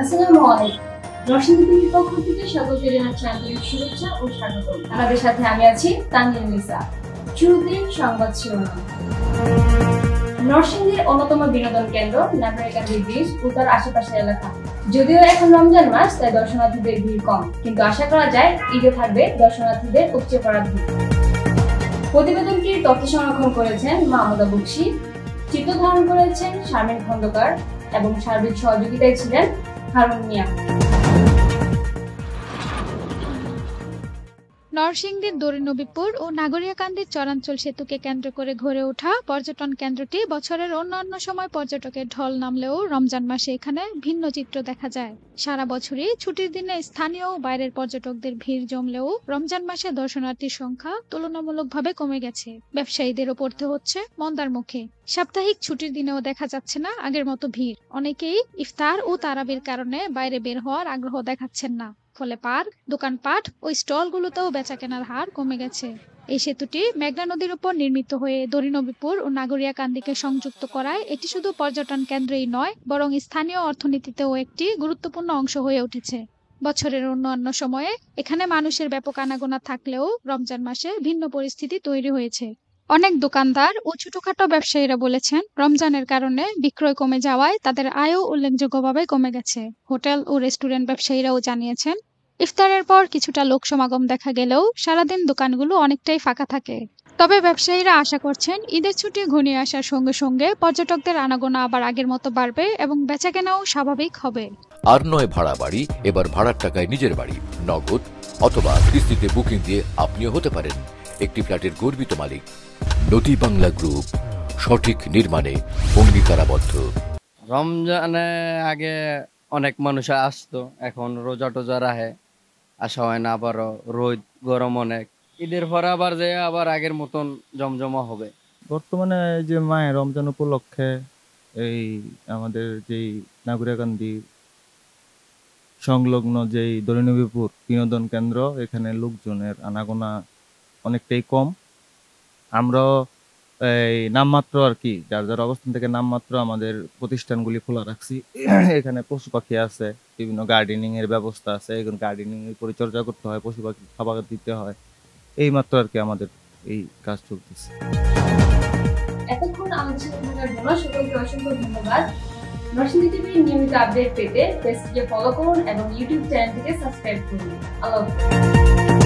আসসালামু আলাইকুম। নরসিংদী টিভির পক্ষ থেকে সকলকে জানাচ্ছি আন্তরিক শুভেচ্ছা ও স্বাগতম। আমাদের সাথে আমি আছি তানজিনিসা। শুরুতেই সংবাদ শিরোনাম। নরসিংদীর অন্যতম বিনোদন কেন্দ্র নাগরিকান্দি ব্রিজ ও তার আশেপাশের এলাকা। যদিও এখন রমজান মাস, তাই দর্শনার্থীদের ভিড় কম, কিন্তু আশা করা যায় ঈদে থাকবে দর্শনার্থীদের উপচে পড়া ভিড়। প্রতিবেদনটির তথ্য সংরক্ষণ করেছেন মাহমুদা বকশী, চিত্র ধারণ করেছেন শারমিন খন্দকার এবং সার্বিক সহযোগিতায় ছিলেন হারুন মিয়া। নরসিংদীর দড়িনবীপুর ও নাগরিকান্দির চরাঞ্চল সেতুকে কেন্দ্র করে গড়ে ওঠা পর্যটন কেন্দ্রটি বছরের অন্যান্য সময় পর্যটকের ঢল নামলেও রমজান মাসে এখানে ভিন্ন চিত্র দেখা যায়। সারা বছরই ছুটির দিনে স্থানীয় ও বাইরের পর্যটকদের ভিড় জমলেও রমজান মাসে দর্শনার্থীর সংখ্যা তুলনামূলকভাবে কমে গেছে। ব্যবসায়ীদেরও পড়তে হচ্ছে মন্দার মুখে। সাপ্তাহিক ছুটির দিনেও দেখা যাচ্ছে না আগের মতো ভিড়। অনেকেই ইফতার ও তারাবির কারণে বাইরে বের হওয়ার আগ্রহ দেখাচ্ছেন না। ফলে পার্ক, দোকানপাট ও স্টলগুলোতেও বেচাকেনার হার কমে গেছে। এই সেতুটি মেঘনা নদীর উপর নির্মিত হয়ে দড়িনবীপুর ও নাগরিকান্দিকে সংযুক্ত করায় এটি শুধু পর্যটন কেন্দ্রই নয়, বরং স্থানীয় অর্থনীতিতেও একটি গুরুত্বপূর্ণ অংশ হয়ে উঠেছে। বছরের অন্যান্য সময়ে এখানে মানুষের ব্যাপক আনাগোনা থাকলেও রমজান মাসে ভিন্ন পরিস্থিতি তৈরি হয়েছে। অনেক দোকানদার ও ছোটখাটো ব্যবসায়ীরা বলেছেন, রমজানের কারণে বিক্রয় কমে যাওয়ায় তাদের আয়ও উল্লেখযোগ্যভাবে কমে গেছে। হোটেল ও রেস্টুরেন্ট ব্যবসায়ীরাও জানিয়েছেন, ইফতারের পর কিছুটা লোক সমাগম দেখা গেলেও সারাদিন দোকানগুলো অনেকটাই ফাঁকা থাকে। তবে ব্যবসায়ীরা আশা করছেন, ঈদের ছুটি ঘনিয়ে আসার সঙ্গে সঙ্গে পর্যটকদের আনাগোনা আবার আগের মতো বাড়বে এবং বেচাকেনাও স্বাভাবিক হবে। আর নয় ভাড়া বাড়ি, এবার ভাড়ার টাকায় নিজের বাড়ি, নগদ অথবা কিস্তিতে বুকিং দিয়ে আপনিও হতে পারেন একটি ফ্ল্যাটের গর্বিত মালিক। নদী বাংলা গ্রুপ, সঠিক নির্মাণে অঙ্গীকারাবদ্ধ। রমজানে আগে অনেক মানুষ আসতো, এখন রোজা টোজা রাহে আসা হয় না, আবারও রোদ গরম অনেক। ঈদের পরে আবার যে আবার আগের মতন জমজমা হবে। বর্তমানে যে মায়ের রমজান উপলক্ষে এই আমাদের যেই নাগরিকান্দি সংলগ্ন যেই দড়িনবীপুর বিনোদন কেন্দ্র, এখানে লোকজনের আনাগোনা অনেকটাই কম। আমরা এই নামমাত্র আর কি যার যার অবস্থান থেকে নামমাত্র আমাদের প্রতিষ্ঠানগুলি খোলা রাখছি। এখানে পশু পাখি আছে, বিভিন্ন গার্ডেনিং এর ব্যবস্থা আছে, এখন গার্ডেনিং এর পরিচর্যা করতে হয়, পশু পাখি খাবার দিতে হয়, এই মাত্র আর কি আমাদের এই কাজ চলতেছে। এতক্ষণ আমাদের সাথে থাকার জন্য সকলকে অসংখ্য ধন্যবাদ। নরসিংদী টিভির নিয়মিত আপডেট পেতে পেজটিকে ফলো করুন এবং ইউটিউব চ্যানেলটিকে সাবস্ক্রাইব করুন। আল্লাহ হাফেজ।